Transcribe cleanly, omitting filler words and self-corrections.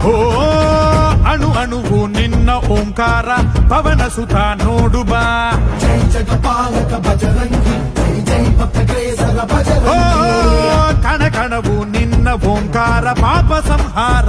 ಓ ಅಣು ಅಣುವು ನಿನ್ನ ಓಂಕಾರ ಪವನ ಸುತ ನೋಡು ಬಾ ಜೈ ಜಗಪಾಲಕ ಬಜರಂಗಿ ಜೈ ಜೈ ಭಕ್ತ ಕೇಸರ ಓ ಬಜರಂಗಿ ಕಣ ಕಣವು ನಿನ್ನ ಓಂಕಾರ ಪಾಪ ಸಂಹಾರ